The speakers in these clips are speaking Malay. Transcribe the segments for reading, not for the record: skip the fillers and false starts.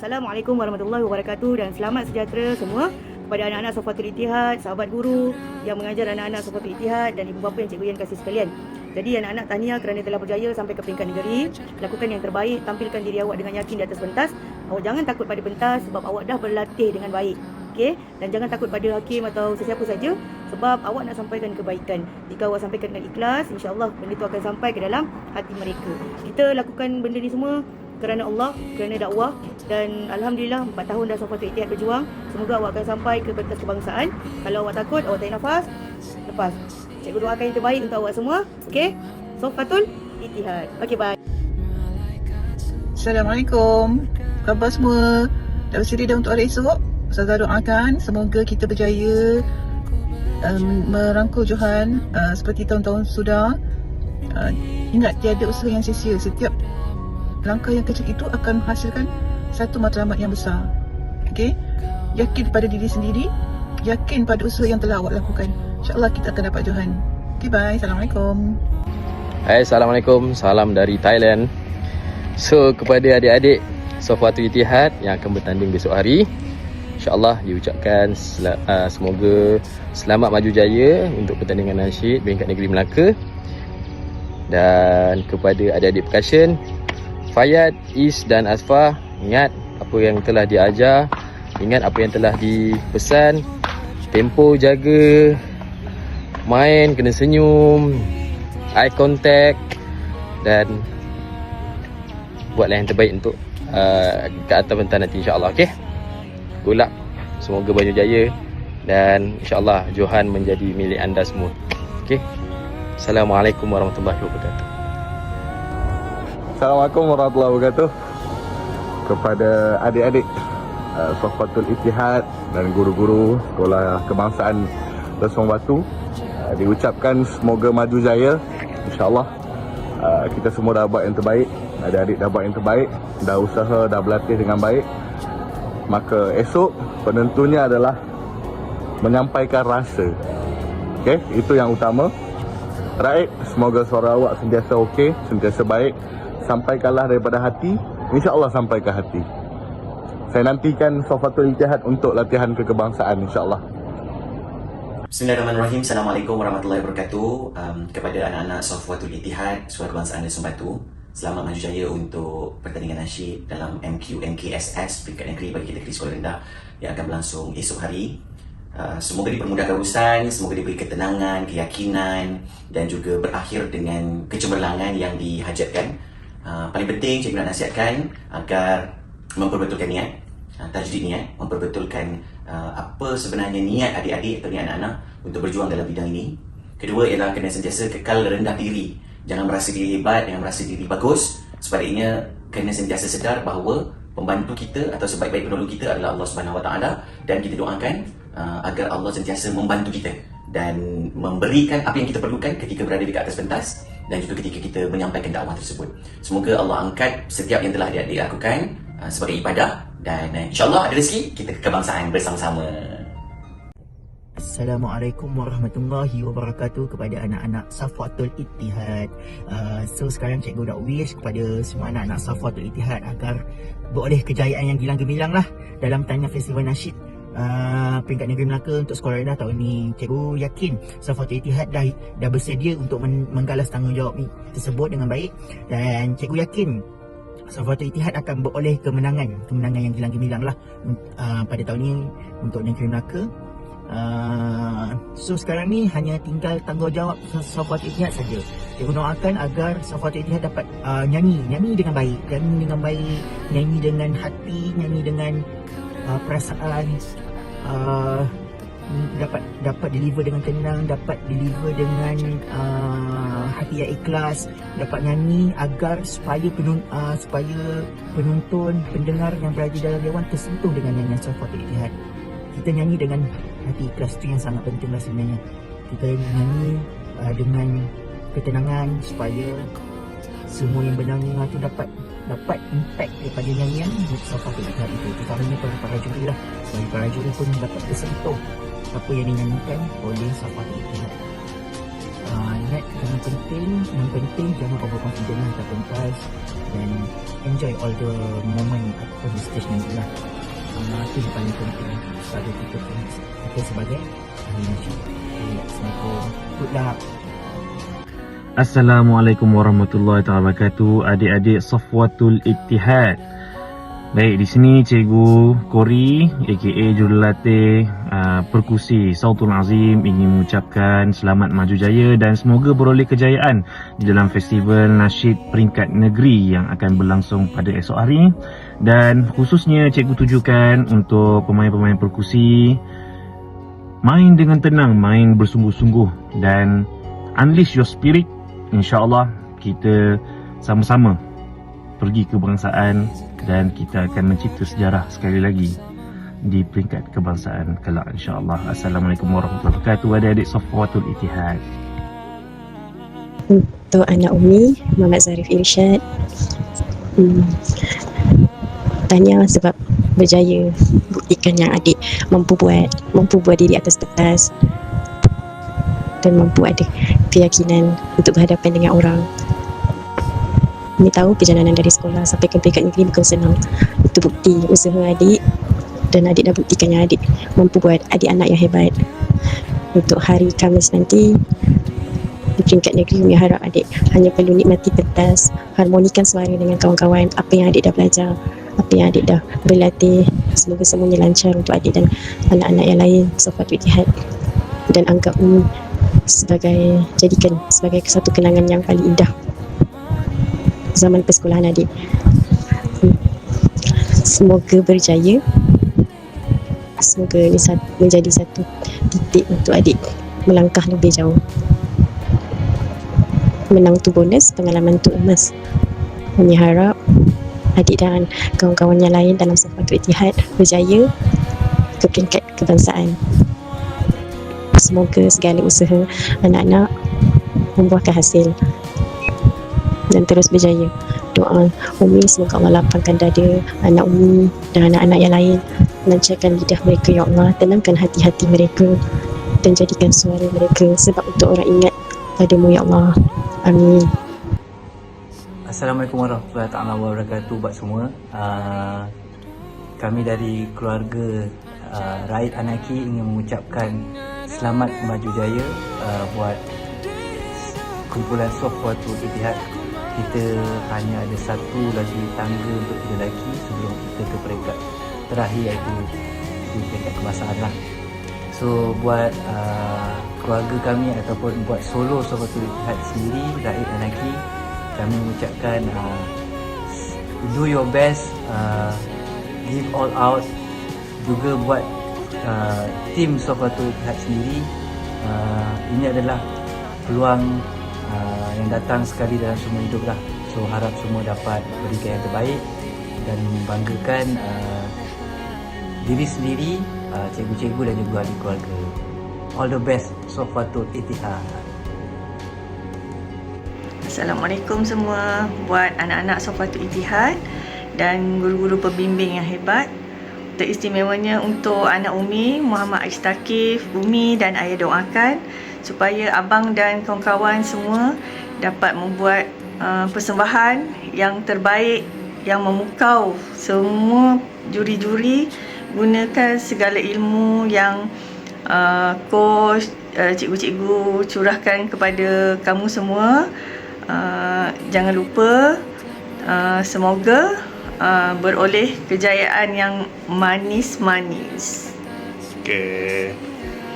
Assalamualaikum warahmatullahi wabarakatuh dan selamat sejahtera semua kepada anak-anak Safatul Ittihad, sahabat guru yang mengajar anak-anak Safatul Ittihad dan ibu bapa yang cikgu yang kasih sekalian. Jadi anak-anak tahniah kerana telah berjaya sampai ke peringkat negeri. Lakukan yang terbaik, tampilkan diri awak dengan yakin di atas pentas. Awak jangan takut pada pentas sebab awak dah berlatih dengan baik. Okey, dan jangan takut pada hakim atau sesiapa saja sebab awak nak sampaikan kebaikan. Jika awak sampaikan dengan ikhlas, insya-Allah benda itu akan sampai ke dalam hati mereka. Kita lakukan benda ni semua kerana Allah, kerana dakwah, dan alhamdulillah 4 tahun dah Safatul Ittihad berjuang. Semoga awak akan sampai ke pentas kebangsaan. Kalau awak takut, awak tarik nafas, lepas. Cikgu doakan yang terbaik untuk awak semua. Okey, Safatul Ittihad. Okey, bye. Assalamualaikum. Khabar semua? Dah bersedia dah untuk hari esok? Ustazah doakan semoga kita berjaya merangkul Johan seperti tahun-tahun sudah. Ingat, tiada usaha yang sia-sia. Setiap langkah yang kecil itu akan menghasilkan satu matlamat yang besar. Okey? Yakin pada diri sendiri, yakin pada usaha yang telah awak lakukan. InsyaAllah kita akan dapat Johan. Okay, bye. Assalamualaikum. Hai, Assalamualaikum. Salam dari Thailand. So, kepada adik-adik Safatul Ittihad yang akan bertanding besok hari, InsyaAllah diucapkan semoga selamat maju jaya untuk pertandingan nasyid peringkat negeri Melaka. Dan kepada adik-adik percussion, Fayad, Is dan Asfah, ingat apa yang telah diajar, ingat apa yang telah dipesan. Tempo jaga, main kena senyum, eye contact, dan buatlah yang terbaik untuk ke atas pentas nanti, insyaAllah. Okay, good luck, semoga baju jaya, dan insyaAllah Johan menjadi milik anda semua. Okay, Assalamualaikum warahmatullahi wabarakatuh. Assalamualaikum warahmatullahi wabarakatuh. Kepada adik-adik Safatul Ittihad dan guru-guru Sekolah Kebangsaan Lesong Batu, diucapkan semoga maju jaya. InsyaAllah kita semua dah buat yang terbaik. Adik-adik dah buat yang terbaik, dah usaha, dah berlatih dengan baik. Maka esok penentunya adalah menyampaikan rasa. Okey, itu yang utama. Right, semoga suara awak sentiasa okey, sentiasa baik. Sampaikanlah daripada hati, insya-Allah sampai ke hati. Saya nantikan Safatul Ittihad untuk latihan kekebangsaan, insya-Allah. Bismillahirrahmanirrahim. Assalamualaikum warahmatullahi wabarakatuh. Kepada anak-anak Safatul Ittihad Sekolah Kebangsaan Lesong Batu, selamat maju jaya untuk pertandingan nasyid dalam MQNKSS peringkat negeri bagi kategori sekolah rendah yang akan berlangsung esok hari. Semoga dipermudahkan urusan, semoga diberi ketenangan, keyakinan dan juga berakhir dengan kecemerlangan yang dihajatkan. Paling penting cikgu nak nasihatkan agar memperbetulkan niat, tajdid niat, memperbetulkan apa sebenarnya niat adik-adik atau niat anak-anak untuk berjuang dalam bidang ini. Kedua ialah kena sentiasa kekal rendah diri, jangan merasa diri hebat, jangan merasa diri bagus. Sebaliknya kena sentiasa sedar bahawa pembantu kita atau sebaik-baik penolong kita adalah Allah Subhanahu Wa Taala, dan kita doakan agar Allah sentiasa membantu kita dan memberikan apa yang kita perlukan ketika berada di atas pentas dan juga ketika kita menyampaikan dakwah tersebut. Semoga Allah angkat setiap yang telah adik-adik lakukan sebagai ibadah, dan insyaAllah ada rezeki kita kebangsaan bersama-sama. Assalamualaikum warahmatullahi wabarakatuh kepada anak-anak Safatul Ittihad. So sekarang cikgu nak wish kepada semua anak-anak Safatul Ittihad agar beroleh kejayaan yang gilang gemilang lah dalam tanya festival nasyid peringkat negeri Melaka untuk sekolah rendah tahun ni. Cikgu yakin Safatul Ittihad dah bersedia untuk menggalas tanggungjawab tersebut dengan baik, dan cikgu yakin Safatul Ittihad akan beroleh kemenangan yang gilang gemilang lah pada tahun ni untuk negeri Melaka. So sekarang ni hanya tinggal tanggungjawab Safatul Ittihad saja. Cikgu doakan agar Safatul Ittihad dapat nyanyi dengan baik, nyanyi dengan hati, nyanyi dengan perasaan, dapat deliver dengan tenang, dapat deliver dengan hati yang ikhlas, dapat nyanyi agar supaya penonton, pendengar yang berada dalam dewan tersentuh dengan nyanyian Safatul Ittihad. Kita nyanyi dengan hati ikhlas, itu yang sangat penting lah sebenarnya. Kita nyanyi dengan ketenangan supaya semua yang mendengar tu dapat impact daripada nyanyian Safatul Ittihad itu. Terutamanya para juri lah. Dan para juri pun dapat tersentuh apa yang dinyanyikan oleh Safatul Ittihad. Ingat, jangan penting jangan overconfident lah kat pentas dan enjoy all the moment on the stage nanti lah. Itu yang paling penting pada kita sebagai ahli nasyid. Assalamualaikum. Good luck. Assalamualaikum warahmatullahi wabarakatuh. Adik-adik Safwatul Ittihad. Baik, di sini Cikgu Kori aka Jurulatih Perkusi Sautul Azim ingin mengucapkan selamat maju jaya dan semoga beroleh kejayaan di dalam festival nasyid peringkat negeri yang akan berlangsung pada esok hari. Dan khususnya Cikgu tujukan untuk pemain-pemain perkusi, main dengan tenang, main bersungguh-sungguh dan unleash your spirit. InsyaAllah kita sama-sama pergi kebangsaan dan kita akan mencipta sejarah sekali lagi di peringkat kebangsaan kelak, insyaAllah. Assalamualaikum warahmatullahi wabarakatuh. Adik-adik Safwatul Ittihad. Untuk anak Umi, Muhammad Zarif Irsyad, tahniah sebab berjaya buktikan yang adik mampu buat diri atas pentas dan mampu ada keyakinan untuk berhadapan dengan orang. Kami tahu perjalanan dari sekolah sampai ke peringkat negeri bukan senang. Itu bukti usaha adik dan adik dah buktikan yang adik mampu buat adik anak yang hebat. Untuk hari Khamis nanti di peringkat negeri, kami harap adik hanya perlu nikmati pentas, harmonikan suara dengan kawan-kawan, apa yang adik dah belajar, apa yang adik dah berlatih. Semoga semuanya lancar untuk adik dan anak-anak yang lain. Safwatul Ittihad, dan anggap ini jadikan sebagai satu kenangan yang paling indah zaman persekolahan adik. Semoga berjaya. Semoga ini menjadi satu titik untuk adik melangkah lebih jauh. Menang tu bonus, pengalaman tu emas. Kami harap adik dan kawan-kawan yang lain dalam Safwatul Ittihad berjaya ke peringkat kebangsaan. Semoga segala usaha anak-anak membuahkan hasil dan terus berjaya. Doa Umi, semoga Allah lapangkan dada anak Umi dan anak-anak yang lain, lancarkan lidah mereka ya Allah, tenangkan hati-hati mereka dan jadikan suara mereka sebab untuk orang ingat padamu ya Allah. Amin. Assalamualaikum warahmatullahi wabarakatuh buat semua. Kami dari keluarga Raid Anaki ingin mengucapkan selamat maju jaya buat kumpulan Safwatul Ittihad. Kita hanya ada satu lagi tangga untuk lelaki sebelum kita ke peringkat terakhir, iaitu di peringkat kebangsaan lah. So buat keluarga kami ataupun buat solo Safwatul Ittihad sendiri, Raid Anaki, kami mengucapkan do your best, give all out. Juga buat tim Safwatul Ittihad sendiri, ini adalah peluang yang datang sekali dalam semua hidup lah. So harap semua dapat berikan yang terbaik dan membanggakan diri sendiri, cikgu-cikgu dan juga ahli keluarga. All the best Safwatul Ittihad. Assalamualaikum semua. Buat anak-anak Safwatul Ittihad dan guru-guru pembimbing yang hebat, teristimewanya untuk anak Umi, Muhammad Aistakif, Umi dan ayah doakan supaya abang dan kawan-kawan semua dapat membuat persembahan yang terbaik, yang memukau semua juri-juri. Gunakan segala ilmu yang coach, cikgu-cikgu curahkan kepada kamu semua. Jangan lupa, semoga beroleh kejayaan yang manis-manis. Okey,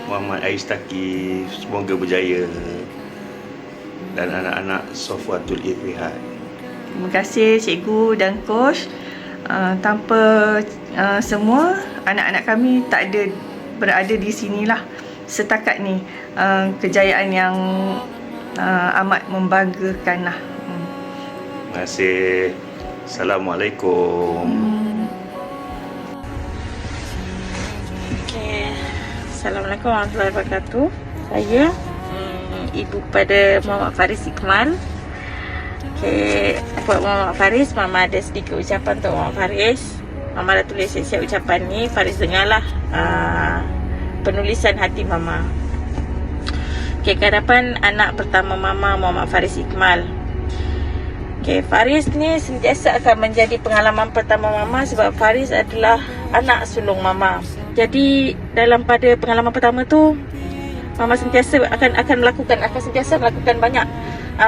Muhammad Aistakif, semoga berjaya, dan anak-anak Safwatul Ittihad. Terima kasih cikgu dan coach. Tanpa semua, anak-anak kami tak ada berada di sinilah setakat ni. Kejayaan yang amat membanggakan lah. Terima kasih. Assalamualaikum. Okay. Assalamualaikum warahmatullahi wabarakatuh. Saya ibu pada Muhammad Faris Iqmal. Okay, buat Muhammad Faris, Mama ada sedikit ucapan untuk Muhammad Faris. Mama dah tulis siap ucapan ni. Faris dengarlah penulisan hati Mama. Okay, ke hadapan anak pertama Mama, Muhammad Faris Ikmal. Okay, Faris ni sentiasa akan menjadi pengalaman pertama Mama sebab Faris adalah anak sulung Mama. Jadi dalam pada pengalaman pertama tu, Mama sentiasa akan sentiasa melakukan banyak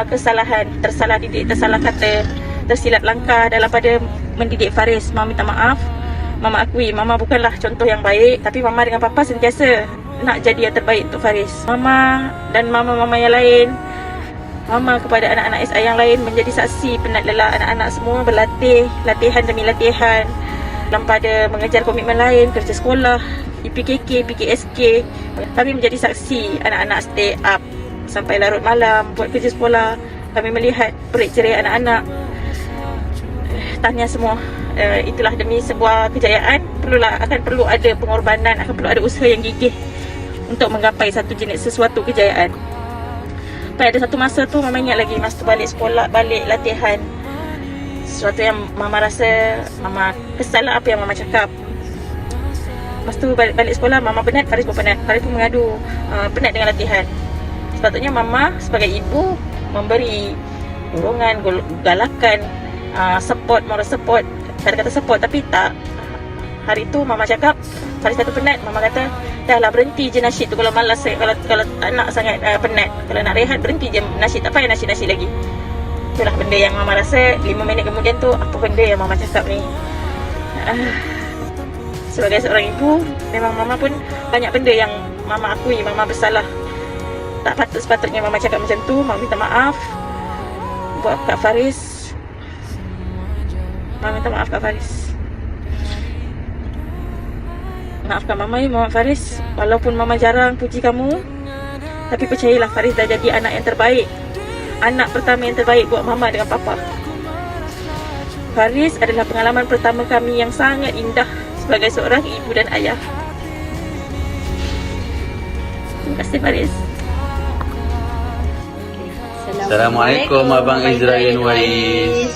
kesalahan, tersalah didik, tersalah kata, tersilap langkah dalam pada mendidik Faris. Mama minta maaf. Mama akui Mama bukanlah contoh yang baik, tapi Mama dengan Papa sentiasa nak jadi yang terbaik untuk Faris. Mama dan mama-mama yang lain, Mama kepada anak-anak SI yang lain menjadi saksi penat lelah anak-anak semua berlatih, latihan demi latihan dalam pada mengejar komitmen lain, kerja sekolah, IPKK, PKSK. Kami menjadi saksi anak-anak stay up sampai larut malam buat kerja sekolah. Kami melihat perik cerai anak-anak. Tahniah semua. Itulah demi sebuah kejayaan akan perlu ada pengorbanan, akan perlu ada usaha yang gigih untuk menggapai sesuatu kejayaan. Pada satu masa tu Mama ingat lagi masa tu balik sekolah, balik latihan, sesuatu yang Mama rasa Mama kesal lah apa yang Mama cakap. Masa tu balik sekolah Mama penat, Faris pun penat. Faris pun mengadu penat dengan latihan. Sepatutnya Mama sebagai ibu memberi dorongan, galakan, support, moral support, kata-kata support. Tapi tak. Hari tu Mama cakap, Faris kata penat. Mama kata, dah lah berhenti je nasyid tu kalau malas, kalau tak nak sangat penat. Kalau nak rehat berhenti je nasyid, tak payah nasyid-nasyid lagi. Itulah benda yang Mama rasa 5 minit kemudian tu, apa benda yang Mama cakap ni. Sebagai seorang ibu, memang Mama pun banyak benda yang Mama akui Mama bersalah. Tak sepatutnya Mama cakap macam tu. Mama minta maaf buat Kak Faris. Mama minta maaf Kak Faris. Maafkan Mama ya Muhammad Faris. Walaupun Mama jarang puji kamu, tapi percayalah Faris dah jadi anak yang terbaik, anak pertama yang terbaik buat Mama dengan Papa. Faris adalah pengalaman pertama kami yang sangat indah sebagai seorang ibu dan ayah. Terima kasih Faris. Assalamualaikum Abang Izrail Wais.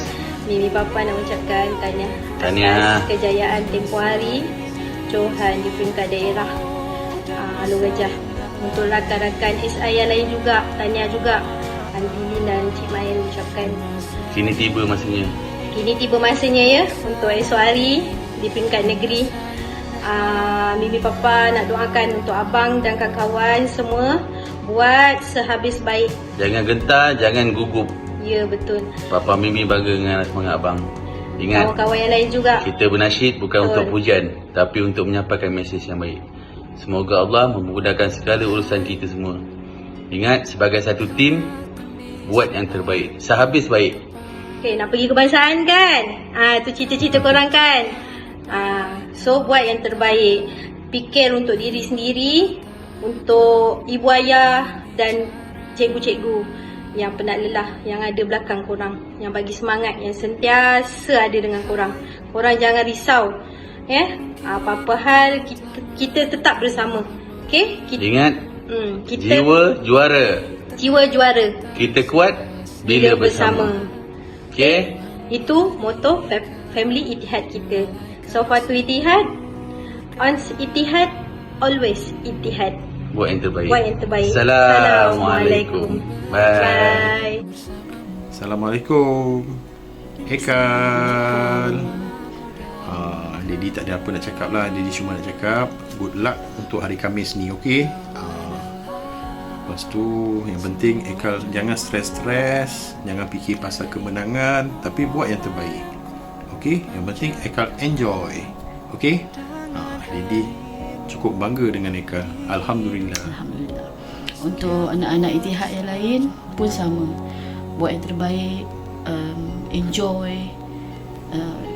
Mimi Papa nak ucapkan tahniah atas kejayaan tempoh hari Johan di peringkat daerah Alor Gajah. Untuk rakan-rakan SI yang lain juga, tahniah juga. Andilin dan Cik Mail ucapkan Kini tiba masanya ya untuk esok hari di peringkat negeri. Mimi Papa nak doakan untuk abang dan kawan-kawan semua buat sehabis baik. Jangan gentar, jangan gugup. Ya betul. Papa Mimi bangga dengan semangat abang. Ingat, kawan-kawan yang lain juga. kita bernasyid bukan untuk pujian, tapi untuk menyampaikan mesej yang baik. Semoga Allah memudahkan segala urusan kita semua. Ingat, sebagai satu tim, buat yang terbaik, sehabis baik. Okay, nak pergi kebangsaan kan? Tu cita-cita korang kan? So, buat yang terbaik. Fikir untuk diri sendiri, untuk ibu ayah dan cikgu-cikgu yang penat lelah, yang ada belakang korang, yang bagi semangat, yang sentiasa ada dengan korang. Korang jangan risau. Apa-apa hal, kita tetap bersama. Okay? Ingat, kita jiwa juara. Jiwa juara. Kita kuat bila bersama. Okay? Itu moto family Ittihad kita. Safatul Ittihad, Ons Ittihad, always Ittihad. Buat yang terbaik. Buat yang terbaik. Assalamualaikum. Bye. Assalamualaikum. Ekal. Dedi tak ada apa nak cakap lah. Dedi cuma nak cakap good luck untuk hari Khamis ni, okey? Lepas tu yang penting Ekal jangan stres-stres, jangan fikir pasal kemenangan, tapi buat yang terbaik. Okey? Yang penting Ekal enjoy. Okey? Dedi cukup bangga dengan Ekal. Alhamdulillah. Untuk anak-anak Ittihad yang lain pun sama. Buat yang terbaik, enjoy,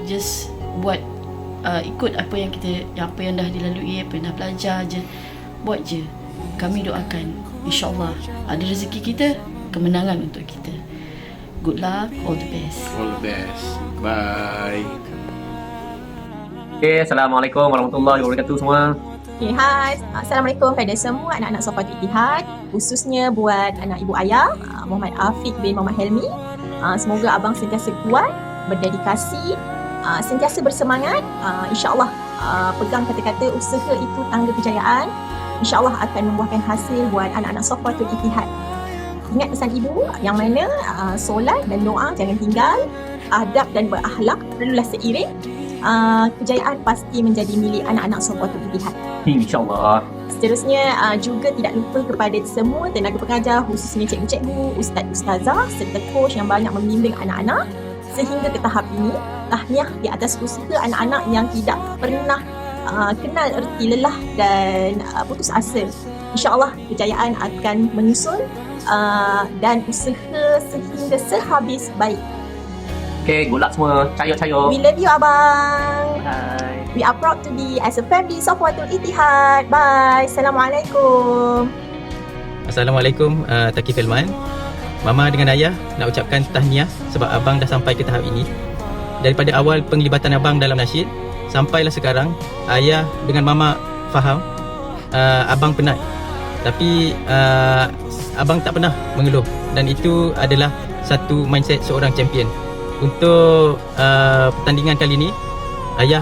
just buat, ikut apa yang dah dilalui, apa yang dah belajar je. Buat je. Kami doakan insya-Allah ada rezeki kita, kemenangan untuk kita. Good luck, all the best. All the best. Bye. Okay, Assalamualaikum warahmatullahi wabarakatuh semua. Okay, hai. Assalamualaikum kepada semua anak-anak Safatul Ittihad, khususnya buat anak ibu ayah Muhammad Afiq bin Muhammad Helmi. Semoga abang sentiasa kuat, berdedikasi, sentiasa bersemangat. InsyaAllah pegang kata-kata usaha itu tangga kejayaan. InsyaAllah akan membuahkan hasil buat anak-anak Safawatul Ittihad. Ingat pesan ibu yang mana solat dan doa jangan tinggal, adab dan berakhlak perlulah seiring. Kejayaan pasti menjadi milik anak-anak Safawatul Ittihad. InsyaAllah. Seterusnya juga tidak lupa kepada semua tenaga pengajar, khususnya cikgu-cikgu, ustaz-ustazah serta coach yang banyak membimbing anak-anak sehingga ke tahap ini. Tahniah di atas usaha anak-anak yang tidak pernah kenal erti lelah dan putus asa. InsyaAllah kejayaan akan menyusul dan usaha sehingga sehabis baik. Okay, good luck semua. Cayo-cayo. We love you abang. Bye. We are proud to be as a family Safawatul Ittihad. Bye. Assalamualaikum. Assalamualaikum, Taki Filman. Mama dengan ayah nak ucapkan tahniah sebab abang dah sampai ke tahap ini. Daripada awal penglibatan abang dalam nasyid sampailah sekarang, ayah dengan mama faham abang penat. Tapi abang tak pernah mengeluh dan itu adalah satu mindset seorang champion. Untuk pertandingan kali ini, ayah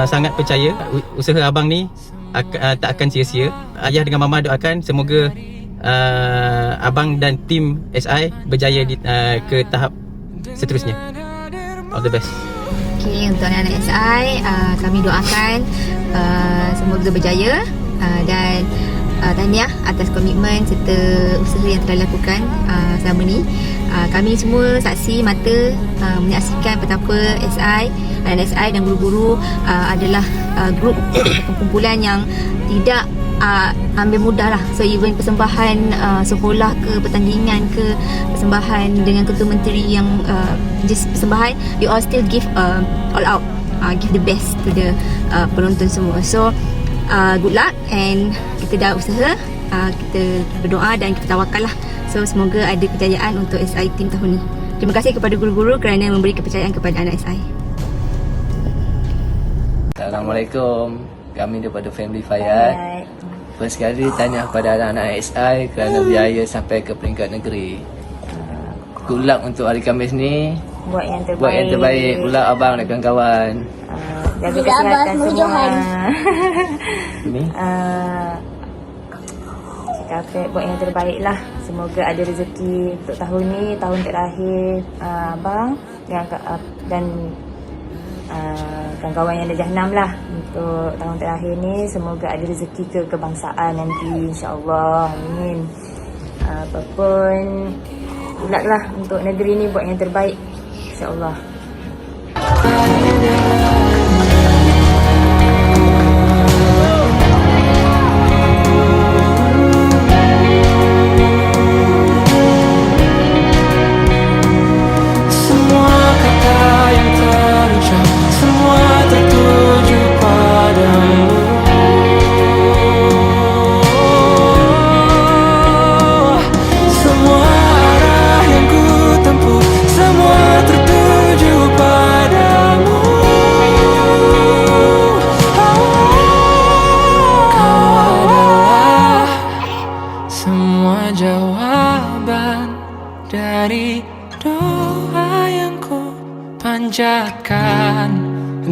sangat percaya usaha abang ni tak akan sia-sia. Ayah dengan mama doakan semoga abang dan tim SI berjaya ke tahap seterusnya. All the best. Okay, untuk anak-anak SI, kami doakan semoga berjaya dan tahniah atas komitmen serta usaha yang telah dilakukan selama ni. Kami semua saksi mata menyaksikan betapa SI dan guru-guru adalah grup kumpulan yang tidak ambil mudah lah. So even persembahan sekolah ke, pertandingan ke, persembahan dengan ketua menteri yang just persembahan, you all still give all out, give the best to the penonton semua. So good luck, and kita dah usaha, kita berdoa dan kita tawakal lah. So semoga ada kejayaan untuk SI team tahun ni. Terima kasih kepada guru-guru kerana memberi kepercayaan kepada anak SI. Assalamualaikum, kami daripada Family Fayad. First kali tanya kepada anak-anak SI kerana berjaya sampai ke peringkat negeri. Good luck untuk hari Khamis ni. Buat yang terbaik. Buat yang terbaik. Good luck abang dan kawan-kawan. Jaga kesihatan semua. Ni? Cakap buat yang terbaik lah. Semoga ada rezeki untuk tahun ni, tahun terakhir abang dan kawan-kawan yang darjah 6 lah. Untuk tahun terakhir ni semoga ada rezeki ke kebangsaan nanti, insyaAllah. Amin. Apapun bulat lah untuk negeri ni, buat yang terbaik, insyaAllah.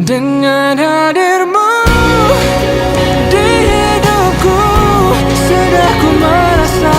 Dengan hadirmu di hidupku, sudah ku merasa